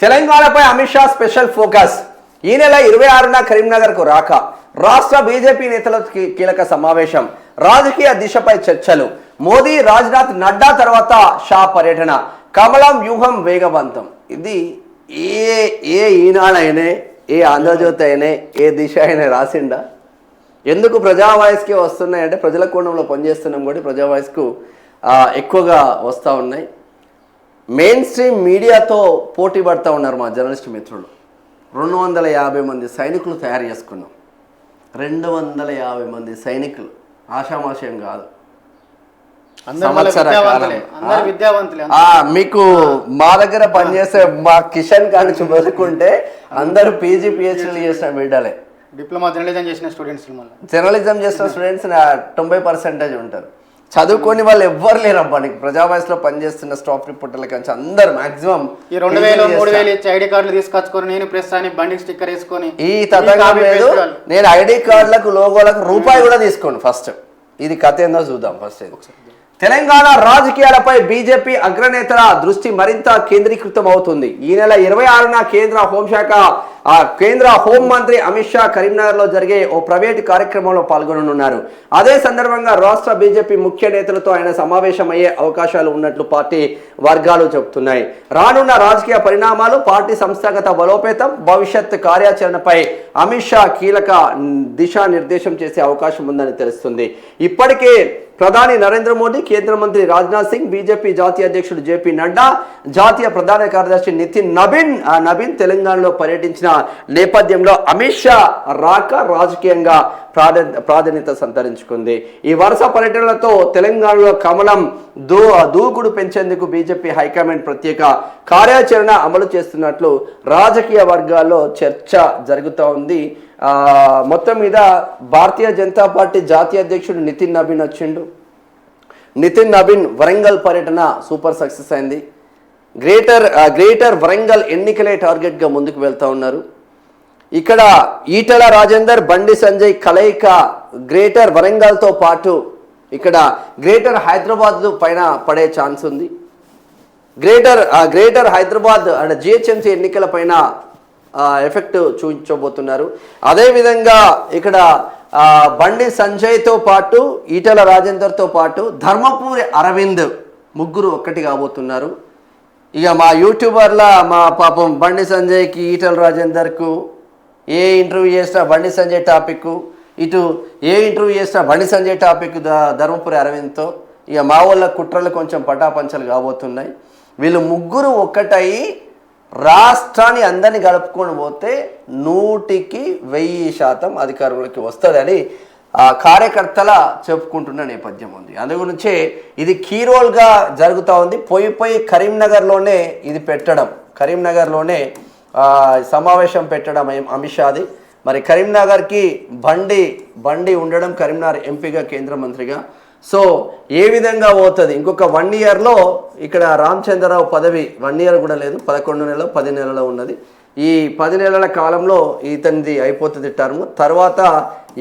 తెలంగాణపై Amit Shah special focus. ఈ నెల 26న కరీంనగర్కు రాక రాష్ట్ర బీజేపీ నేతల కీలక సమావేశం, రాజకీయ దిశపై చర్చలు. మోదీ, రాజ్నాథ్, నడ్డా తర్వాత షా పర్యటన, కమలం వ్యూహం వేగవంతం. ఇది ఏ ఈనాడైనా, ఏ ఆంధ్రజ్యోతి అయినా, ఏ దిశ అయినా రాసిండా? ఎందుకు ప్రజా వాయిస్కి వస్తున్నాయంటే ప్రజల కోణంలో పనిచేస్తున్నాం కూడా ప్రజా వాయిస్కు ఎక్కువగా వస్తూ ఉన్నాయి. మెయిన్ స్ట్రీమ్ మీడియాతో పోటీ పడుతూ ఉన్నారు మా జర్నలిస్ట్ మిత్రులు. 250 మంది సైనికులు తయారు చేసుకున్నాం. 250 మంది సైనికులు ఆషామాషయం కాదు. మీకు మా దగ్గర పనిచేసే మా కిషన్ కానీ మొదలుకుంటే అందరూ పీజీ పిహెచ్డీలు చేసిన బిడ్డలే. డిప్లొమా జర్నలిజం చేసిన స్టూడెంట్స్ 90% ఉంటారు. చదువుకొని వాళ్ళు ఎవ్వరు లేరబ్బా. నీకు ప్రజా వాయిస్లో పనిచేస్తున్న స్టాఫ్ రిపోర్టర్ల కంటే అందరు మాక్సిమం ఈ 2000-3000 ఇచ్చి ఐడి కార్డులు తీసుకొచ్చుకొని నేను ప్రెస్ అని బండికి స్టిక్కర్ వేసుకొని ఈ తతంగం లేదు. నేను ఐడి కార్డులకు లోగోలకు రూపాయి కూడా తీసుకోండి. ఫస్ట్ ఇది కథ ఏందో చూద్దాం. ఫస్ట్ తెలంగాణ రాజకీయాలపై బీజేపీ అగ్రనేతల దృష్టి మరింత కేంద్రీకృతం అవుతుంది. ఈ నెల 26న కేంద్ర హోంమంత్రి అమిత్ షా కరీంనగర్లో జరిగే ఓ ప్రైవేటు కార్యక్రమంలో పాల్గొననున్నారు. అదే సందర్భంగా రాష్ట్ర బీజేపీ ముఖ్య నేతలతో ఆయన సమావేశమయ్యే అవకాశాలు ఉన్నట్లు పార్టీ వర్గాలు చెబుతున్నాయి. రానున్న రాజకీయ పరిణామాలు, పార్టీ సంస్థాగత బలోపేతం, భవిష్యత్ కార్యాచరణపై అమిత్ షా కీలక దిశానిర్దేశం చేసే అవకాశం ఉందని తెలుస్తుంది. ఇప్పటికే ప్రధాని నరేంద్ర మోడీ, కేంద్ర మంత్రి రాజ్నాథ్ సింగ్, బీజేపీ జాతీయ అధ్యక్షుడు జేపీ నడ్డా, జాతీయ ప్రధాన కార్యదర్శి నితిన్ నబీన్ తెలంగాణలో పర్యటించిన నేపథ్యంలో అమిత్ షా రాక రాజకీయంగా ప్రాధాన్యత సంతరించుకుంది. ఈ వరుస పర్యటనలతో తెలంగాణలో కమలం దూకుడు పెంచేందుకు బీజేపీ హైకమాండ్ ప్రత్యేక కార్యాచరణ అమలు చేస్తున్నట్లు రాజకీయ వర్గాల్లో చర్చ జరుగుతూ ఉంది. మొత్తం మీద భారతీయ జనతా పార్టీ జాతీయ అధ్యక్షుడు నితిన్ నబీన్ వచ్చిండు. నితిన్ నబీన్ వరంగల్ పర్యటన సూపర్ సక్సెస్ అయింది. గ్రేటర్ వరంగల్ ఎన్నికలే టార్గెట్గా ముందుకు వెళ్తూ ఉన్నారు. ఇక్కడ ఈటల రాజేందర్, బండి సంజయ్ కలయిక గ్రేటర్ వరంగల్తో పాటు ఇక్కడ గ్రేటర్ హైదరాబాద్ పైన పడే ఛాన్స్ ఉంది. గ్రేటర్ హైదరాబాద్ అండ్ జిహెచ్ఎంసీ ఎన్నికల పైన ఎఫెక్ట్ చూపించబోతున్నారు. అదేవిధంగా ఇక్కడ బండి సంజయ్తో పాటు ఈటల రాజేందర్తో పాటు ధర్మపురి అరవింద్ ముగ్గురు ఒక్కటి కాబోతున్నారు. ఇక మా యూట్యూబర్ల మా పాపం బండి సంజయ్కి, ఈటల రాజేందర్కు ఏ ఇంటర్వ్యూ చేసినా బండి సంజయ్ టాపిక్, ఇటు ఏ ఇంటర్వ్యూ చేసినా బండి సంజయ్ టాపిక్ ధర్మపురి అరవింద్తో. ఇక మా వాళ్ళ కుట్రలు కొంచెం పటాపంచలు కాబోతున్నాయి. వీళ్ళు ముగ్గురు ఒక్కటయి రాష్ట్రాన్ని అందరినీ గడుపుకొని పోతే 100% అధికారులకి వస్తుందని కార్యకర్తల చెప్పుకుంటున్న నేపథ్యం ఉంది. అందు గురించే ఇది కీ రోల్గా జరుగుతూ ఉంది. పోయి కరీంనగర్లోనే ఇది పెట్టడం, కరీంనగర్లోనే సమావేశం పెట్టడం అమిత్ షాది. మరి కరీంనగర్కి బండి ఉండడం, కరీంనగర్ ఎంపీగా, కేంద్ర మంత్రిగా. సో ఏ విధంగా పోతుంది? ఇంకొక 1 ఇయర్లో ఇక్కడ రామచంద్రరావు పదవి 1 ఇయర్ కూడా లేదు, 11 నెలలో 10 నెలలో ఉన్నది. ఈ 10 నెలల కాలంలో ఇతనిది అయిపోతుంది టర్మ్. తర్వాత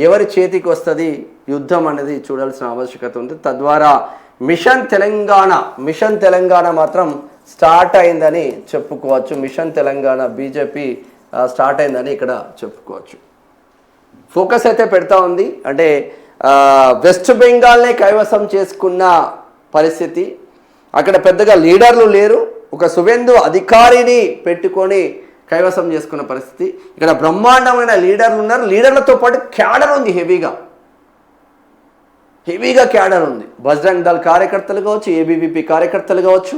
ఎవరి చేతికి వస్తుంది యుద్ధం అనేది చూడాల్సిన ఆవశ్యకత ఉంది. తద్వారా మిషన్ తెలంగాణ మాత్రం స్టార్ట్ అయిందని చెప్పుకోవచ్చు. మిషన్ తెలంగాణ బీజేపీ స్టార్ట్ అయిందని ఇక్కడ చెప్పుకోవచ్చు. ఫోకస్ అయితే పెడతా ఉంది. అంటే వెస్ట్ బెంగాల్నే కైవసం చేసుకున్న పరిస్థితి. అక్కడ పెద్దగా లీడర్లు లేరు. ఒక సువేందు అధికారిని పెట్టుకొని కైవసం చేసుకున్న పరిస్థితి. ఇక్కడ బ్రహ్మాండమైన లీడర్లు ఉన్నారు. లీడర్లతో పాటు క్యాడర్ ఉంది, హెవీగా క్యాడర్ ఉంది. బజరంగ్ దళ్ కార్యకర్తలు కావచ్చు, ఏబీవీపీ కార్యకర్తలు కావచ్చు,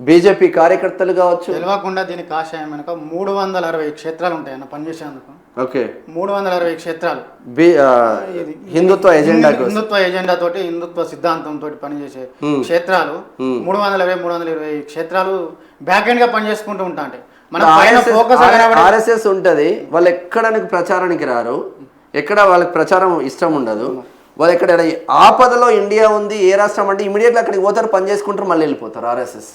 బీజేపీ కార్యకర్తలు కావచ్చు. తెలియకుండా దీని కాషాయం వెనుక 360 క్షేత్రాలు ఉంటాయన్న పనిచేసేందుకు. ఓకే, 360 క్షేత్రాలు హిందుత్వ ఎజెండా తోటి, హిందుత్వ సిద్ధాంతంతో పనిచేసే క్షేత్రాలు 320 క్షేత్రాలు బ్యాక్ ఎండ్ గా పనిచేసుకుంటూ ఉంటా. అంటే మన ఆర్ఎస్ఎస్ ఉంటది. వాళ్ళు ఎక్కడ ప్రచారానికి రారు, ఎక్కడ వాళ్ళకి ప్రచారం ఇష్టం ఉండదు. వాళ్ళు ఎక్కడ ఆపదలో ఇండియా ఉంది, ఏ రాష్ట్రం అంటే ఇమీడియట్గా అక్కడికి పోతారు, పని చేసుకుంటారు, మళ్ళీ వెళ్ళిపోతారు. ఆర్ఎస్ఎస్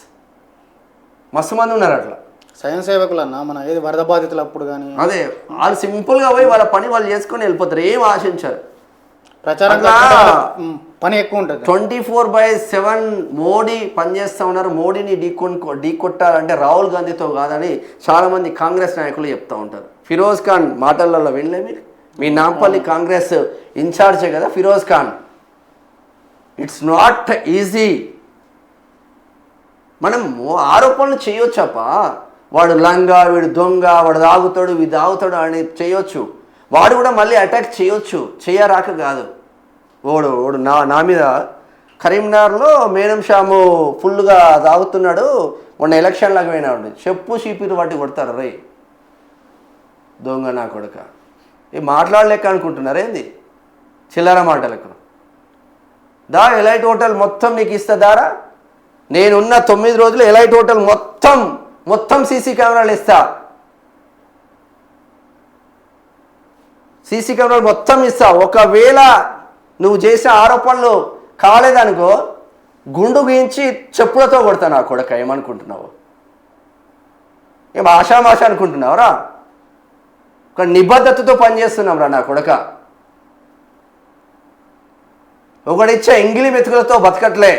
మస్తు మంది ఉన్నారు అట్లా. స్వయం సేవకులు అన్న మన ఏది వరద బాధితులు అప్పుడు కానీ అదే వాళ్ళు సింపుల్గా పోయి వాళ్ళ పని వాళ్ళు చేసుకొని వెళ్ళిపోతారు, ఏం ఆశించారు. ప్రచారం పని ఎక్కువ ఉంటుంది. 24/7 మోడీ పనిచేస్తూ ఉన్నారు. మోడీని ఢీకొట్టాలంటే రాహుల్ గాంధీతో కాదని చాలామంది కాంగ్రెస్ నాయకులు చెప్తూ ఉంటారు. ఫిరోజ్ ఖాన్ మాటలలో వినలే మీరు? మీ నాంపల్లి కాంగ్రెస్ ఇన్ఛార్జే కదా Firoz Khan. It's not easy. మనం ఆరోపణలు చేయొచ్చప్ప. వాడు లంగా, వీడు దొంగ, వాడు తాగుతాడు, వీడు తాగుతాడు అని చేయొచ్చు. వాడు కూడా మళ్ళీ అటాక్ చేయొచ్చు, చేయరాక కాదు. ఓడు నా మీద కరీంనగర్లో మేనం షాము ఫుల్గా తాగుతున్నాడు, మొన్న ఎలక్షన్లకు పోయినాడు, చెప్పు చీపిరు వాటి కొడతారు. రే దొంగ నా కొడుక, ఏ మాట్లాడలేక అనుకుంటున్నారు ఏంది? చిల్లర మాటలకు దా. ఎలైట్ హోటల్ మొత్తం నీకు ఇస్తుందారా? నేనున్న 9 రోజులు ఎలైట్ హోటల్ మొత్తం సీసీ కెమెరాలు ఇస్తా. సీసీ కెమెరాలు మొత్తం ఇస్తా. ఒకవేళ నువ్వు చేసే ఆరోపణలు కాలేదనుకో, గుండు గీయించి చెప్పులతో కొడతా నా కొడుక. ఏమనుకుంటున్నావు? ఏం ఆషామాష అనుకుంటున్నావురా? ఒక నిబద్ధతతో పనిచేస్తున్నాం రా నా కొడుక. ఒకడిచ్చే ఎంగిలి మెతుకులతో బతకట్లే.